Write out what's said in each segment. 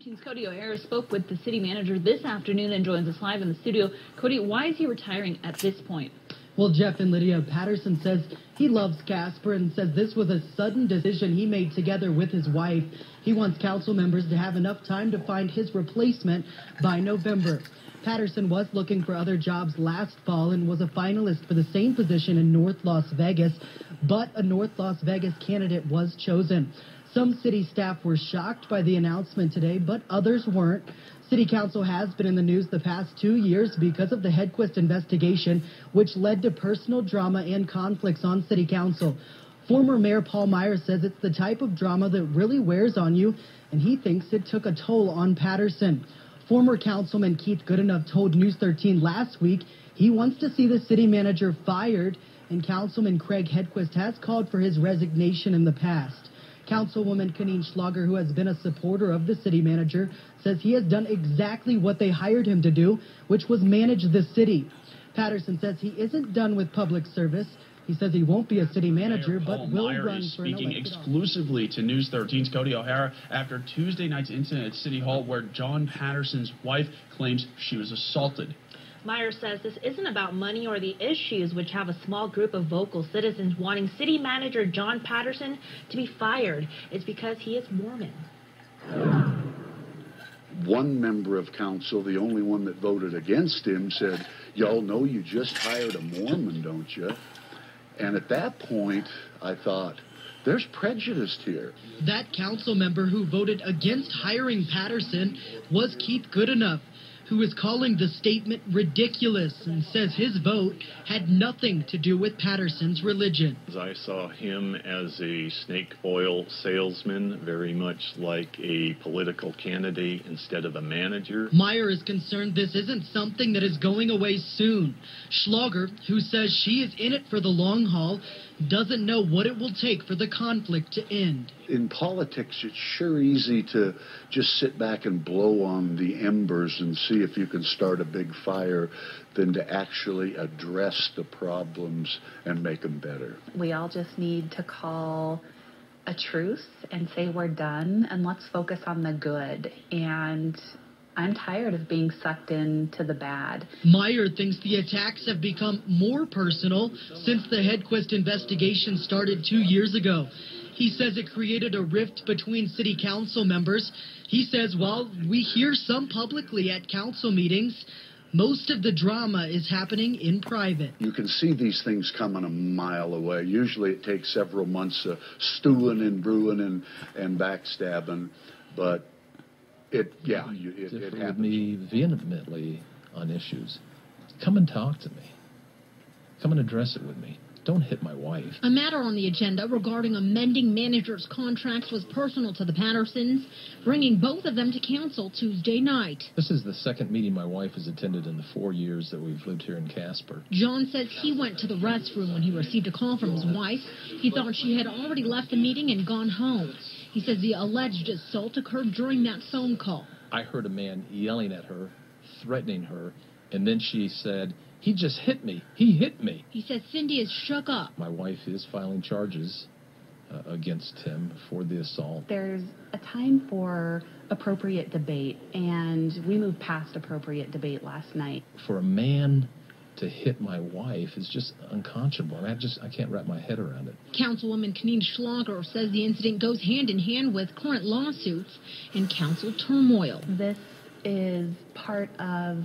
13's Cody O'Hara spoke with the city manager this afternoon and joins us live in the studio. Cody, why is he retiring at this point? Well, Jeff and Lydia, Patterson says he loves Casper and says this was a sudden decision he made together with his wife. He wants council members to have enough time to find his replacement by November. Patterson was looking for other jobs last fall and was a finalist for the same position in North Las Vegas, but a North Las Vegas candidate was chosen. Some city staff were shocked by the announcement today, but others weren't. City Council has been in the news the past 2 years because of the Hedquist investigation, which led to personal drama and conflicts on City Council. Former Mayor Paul Myers says it's the type of drama that really wears on you, and he thinks it took a toll on Patterson. Former Councilman Keith Goodenough told News 13 last week he wants to see the city manager fired, and Councilman Craig Hedquist has called for his resignation in the past. Councilwoman Kaneen Schlager, who has been a supporter of the city manager, says he has done exactly what they hired him to do, which was manage the city. Patterson says he isn't done with public service. He says he won't be a city manager, but will run for an elected office. Speaking exclusively to News 13's Cody O'Hara after Tuesday night's incident at City Hall where John Patterson's wife claims she was assaulted. Myers says this isn't about money or the issues, which have a small group of vocal citizens wanting city manager John Patterson to be fired. It's because he is Mormon. One member of council, the only one that voted against him, said, "Y'all know you just hired a Mormon, don't you?" And at that point, I thought, there's prejudice here. That council member who voted against hiring Patterson was Keith Goodenough, who is calling the statement ridiculous and says his vote had nothing to do with Patterson's religion. I saw him as a snake oil salesman, very much like a political candidate instead of a manager. Meyer is concerned this isn't something that is going away soon. Schlager, who says she is in it for the long haul, doesn't know what it will take for the conflict to end. In politics, it's sure easy to just sit back and blow on the embers and see if you can start a big fire than to actually address the problems and make them better. We all just need to call a truce and say we're done, and let's focus on the good. And I'm tired of being sucked into the bad. Meyer thinks the attacks have become more personal since the Hedquist investigation started 2 years ago. He says it created a rift between city council members. He says while we hear some publicly at council meetings, most of the drama is happening in private. You can see these things coming a mile away. Usually it takes several months of stewing and brewing and backstabbing, but it with happens. Me vehemently on issues. Come and talk to me. Come and address it with me. Don't hit my wife. A matter on the agenda regarding amending managers' contracts was personal to the Pattersons, bringing both of them to council Tuesday night. This is the second meeting my wife has attended in the 4 years that we've lived here in Casper. John says he went to the restroom when he received a call from his wife. He thought she had already left the meeting and gone home. He says the alleged assault occurred during that phone call. I heard a man yelling at her, threatening her, and then she said, "He just hit me. He hit me." He says Cindy is shook up. My wife is filing charges against him for the assault. There's a time for appropriate debate, and we moved past appropriate debate last night. For a man to hit my wife is just unconscionable. I mean, I can't wrap my head around it. Councilwoman Kaneen Schlager says the incident goes hand in hand with current lawsuits and council turmoil. This is part of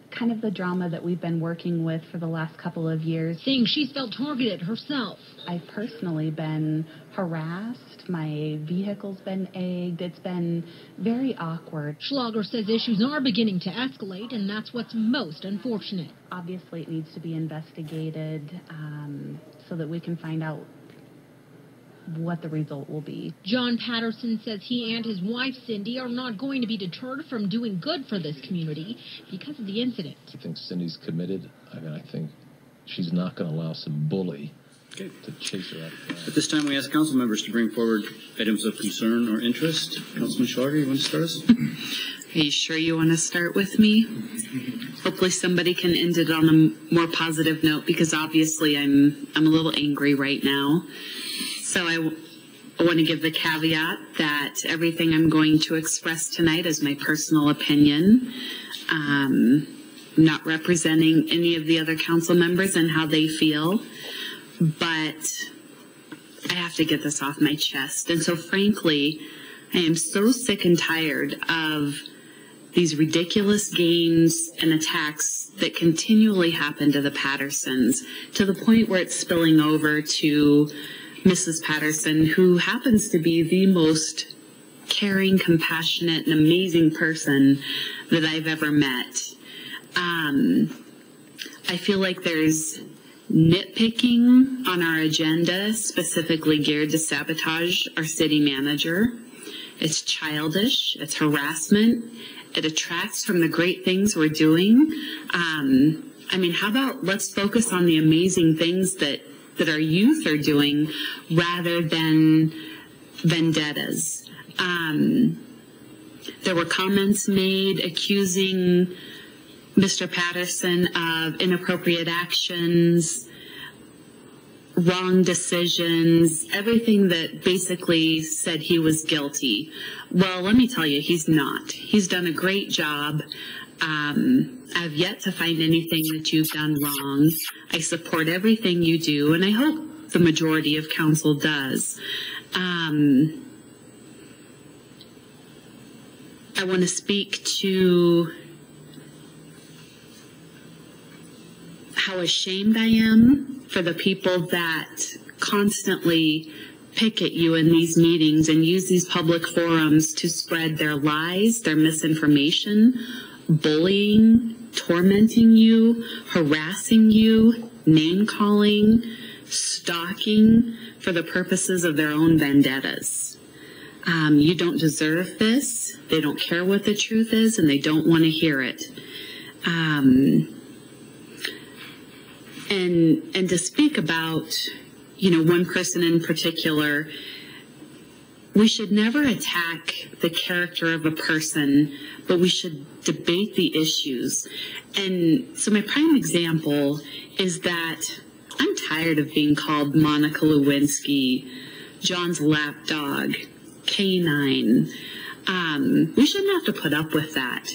kind of the drama that we've been working with for the last couple of years. Saying she's felt targeted herself. I've personally been harassed. My vehicle's been egged. It's been very awkward. Schlager says issues are beginning to escalate, and that's what's most unfortunate. Obviously, it needs to be investigated so that we can find out what the result will be. John Patterson says he and his wife, Cindy, are not going to be deterred from doing good for this community because of the incident. I think Cindy's committed. I think she's not going to allow some bully to chase her out of town. At this time, we ask council members to bring forward items of concern or interest. Councilman Schlager, you want to start us? Are you sure you want to start with me? Hopefully somebody can end it on a more positive note, because obviously I'm a little angry right now. So I I want to give the caveat that everything I'm going to express tonight is my personal opinion. I'm not representing any of the other council members and how they feel, but I have to get this off my chest. And so frankly, I am so sick and tired of these ridiculous games and attacks that continually happen to the Pattersons, to the point where it's spilling over to Mrs. Patterson, who happens to be the most caring, compassionate, and amazing person that I've ever met. I feel like there's nitpicking on our agenda, specifically geared to sabotage our city manager. It's childish, it's harassment, it detracts from the great things we're doing. I mean, how about let's focus on the amazing things that our youth are doing rather than vendettas. There were comments made accusing Mr. Patterson of inappropriate actions, wrong decisions, everything that basically said he was guilty. Well, let me tell you, he's not. He's done a great job. I've yet to find anything that you've done wrong. I support everything you do, and I hope the majority of council does. I want to speak to how ashamed I am for the people that constantly pick at you in these meetings and use these public forums to spread their lies, their misinformation, bullying, tormenting you, harassing you, name-calling, stalking for the purposes of their own vendettas. You don't deserve this. They don't care what the truth is, and they don't want to hear it. And to speak about, one person in particular, we should never attack the character of a person, but we should debate the issues. And so my prime example is that I'm tired of being called Monica Lewinsky, John's lapdog, canine. We shouldn't have to put up with that.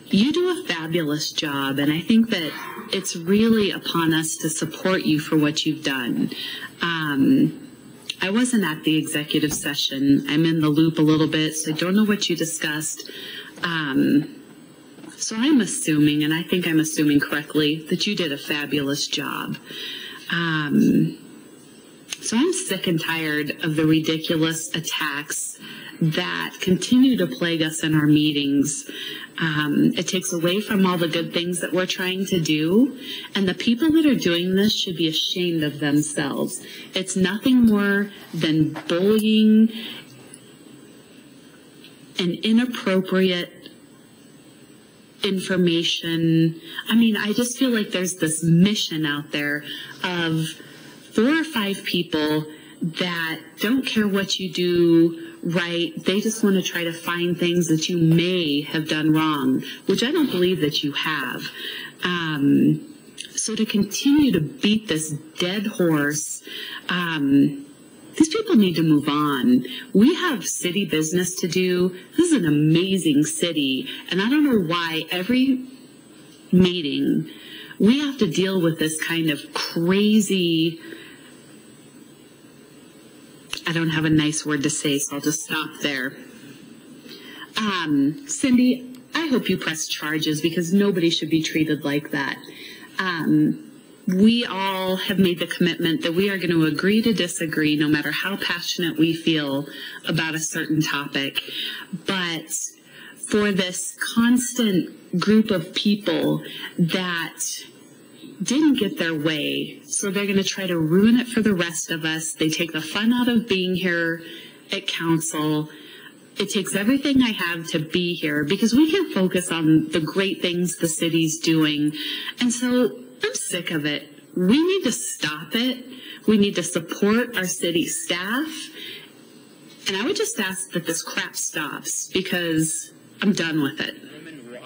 You do a fabulous job, and I think that it's really upon us to support you for what you've done. I wasn't at the executive session. I'm in the loop a little bit, so I don't know what you discussed. So I'm assuming, and I think I'm assuming correctly, that you did a fabulous job. So I'm sick and tired of the ridiculous attacks that continue to plague us in our meetings. It takes away from all the good things that we're trying to do, and the people that are doing this should be ashamed of themselves. It's nothing more than bullying and inappropriate information. I mean, I just feel like there's this mission out there of 4 or 5 people that don't care what you do right. They just want to try to find things that you may have done wrong, which I don't believe that you have. So to continue to beat this dead horse, these people need to move on. We have city business to do. This is an amazing city, and I don't know why every meeting we have to deal with this kind of crazy, I don't have a nice word to say, so I'll just stop there. Cindy, I hope you press charges, because nobody should be treated like that. We all have made the commitment that we are going to agree to disagree no matter how passionate we feel about a certain topic. But for this constant group of people that didn't get their way, so they're going to try to ruin it for the rest of us. They take the fun out of being here at council. It takes everything I have to be here, because we can't focus on the great things the city's doing. And so I'm sick of it. We need to stop it. We need to support our city staff. And I would just ask that this crap stops, because I'm done with it.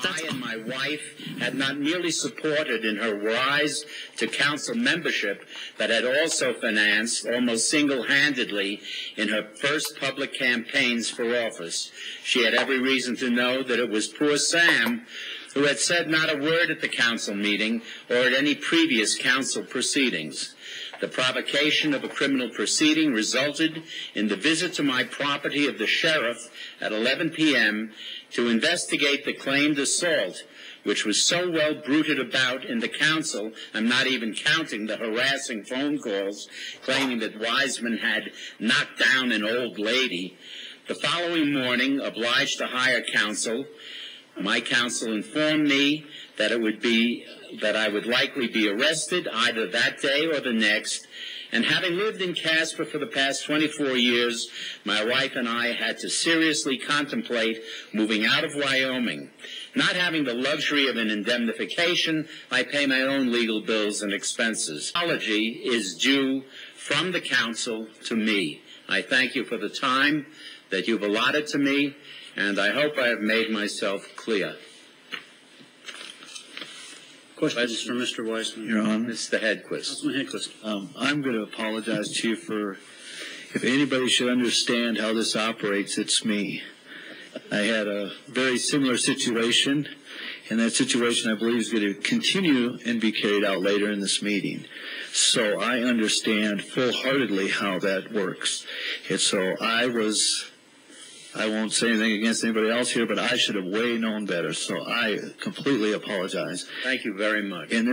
I and my wife had not merely supported in her rise to council membership, but had also financed almost single-handedly in her first public campaigns for office. She had every reason to know that it was poor Sam who had said not a word at the council meeting or at any previous council proceedings. The provocation of a criminal proceeding resulted in the visit to my property of the sheriff at 11 p.m. to investigate the claimed assault, which was so well bruited about in the council, I'm not even counting the harassing phone calls claiming that Wiseman had knocked down an old lady. The following morning, obliged to hire counsel, my counsel informed me that I would likely be arrested either that day or the next. And having lived in Casper for the past 24 years, my wife and I had to seriously contemplate moving out of Wyoming. Not having the luxury of an indemnification, I pay my own legal bills and expenses. Apology is due from the council to me. I thank you for the time that you've allotted to me, and I hope I have made myself clear. Questions for Mr. Wiseman? Your Honor. Mr. Hedquist. Councilman Hedquist. I'm going to apologize to you for, if anybody should understand how this operates, it's me. I had a very similar situation, and that situation I believe is going to continue and be carried out later in this meeting. So I understand full-heartedly how that works. And so I won't say anything against anybody else here, but I should have way known better. So I completely apologize. Thank you very much. And